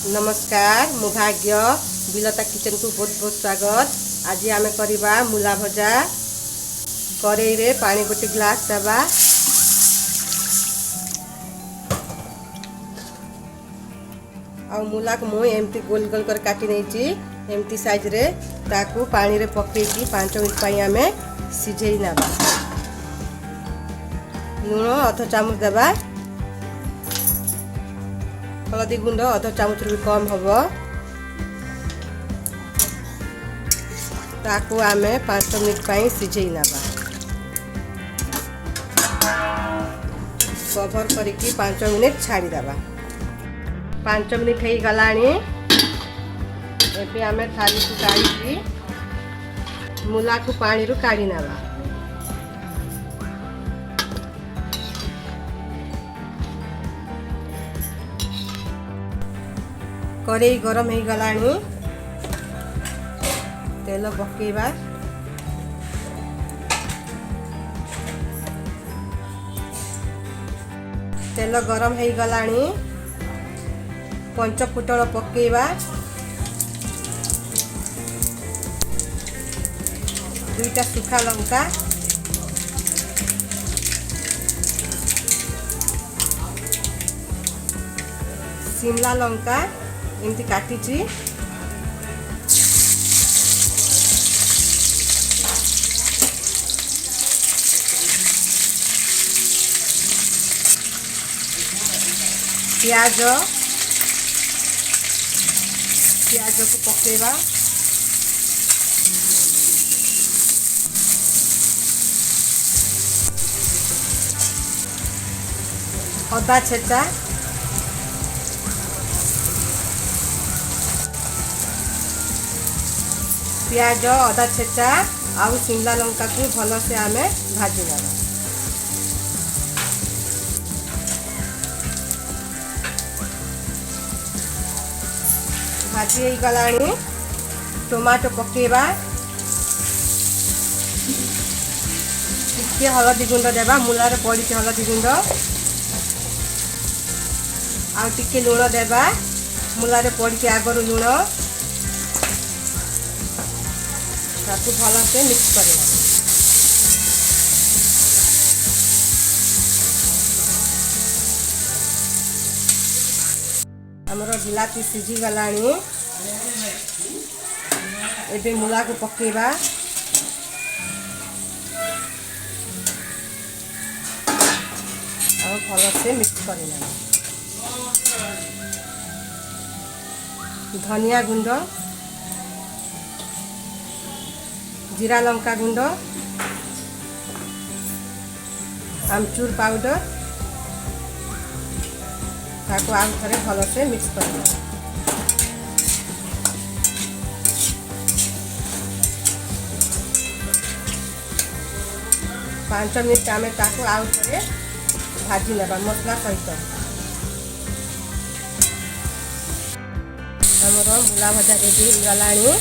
नमस्कार मु भाग्य बिलता किचन को बहुत बहुत स्वागत। आज आम करवा मूला भजा। कड़ई रे पानी गोटे ग्लास दबा। आ मूला को मुझे एमती गोल गोल कर काटी नहीं एमती साइज रे ताकू पानी रे पकेकी 5 मिनट पाई आमे सिझेई नबा। लूण अध चामच देबा। हलदी गुंड अध चामच भी कम हम ताकू आमे 5 मिनट पाई सिझेई नबा। कवर करके 5 मिनट छाड़ी दबा। 5 मिनट हो गलानी। एबे आमे थाली को काढ़ी मूला को पानी रू काढ़ी नबा। कड़ई गरम हो गलानी। तेल पकेबा। तेल गरम हो गलानी। 5 फुटण पकेबा। 2टा सुखा लंका, शिमला लंका एमती काटी, प्याज को पकेबा। अदा छेचा, प्याज अदा छेचा आउ शिमला लंका को भल से आमे भाजी नबा। भाजी हो गलानी। टमाटो पकेबा। टिके हलदी गुंड देबा। मूला रे पड़ी हलदी गुंड आउ टिके लूण देबा। मूला रे पड़ी आगर लूण ताकू भल से मिक्स करना। हमर बिलाती सिझी गलानी। एबे मूला को पकेबा। और भल से मिक्स करना। धनिया गुंड, जीरा लंका गुंड, आमचूर पाउडर ताको आम थरे भल से मिक्स करना। पांच मिनट आमे ताको आउ थरे भाजी नेबा मसला सहित। हमर मूला भजा रेडी हो गलानी।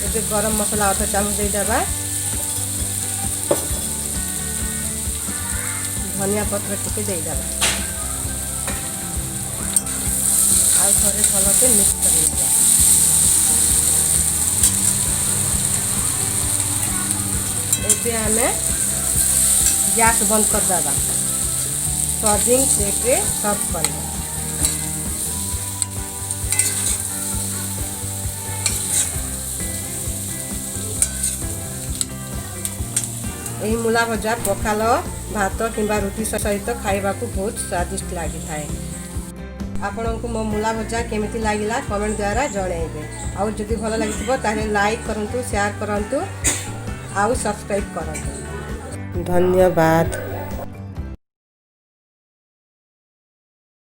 एबे गरम मसला अध चामच दे देबा। धनिया पत्र टिके दे देबा। आउ थोड़े भल से मिक्स कर देबा। एबे हमें गैस बंद कर देबा। सर्विंग प्लेट रे सर्व करबा। यही मूला भजा पखाल भात किंबा रुटी सहित खाइबा को बहुत स्वादिष्ट लगी थाए। आपण को मो मूला भजा केमिति लागिला कमेंट द्वारा जणाइबे। आउ जदि भल लागिथिबो ताले लाइक करंतु, शेयर करंतु आउ सब्सक्राइब करंतु। धन्यवाद।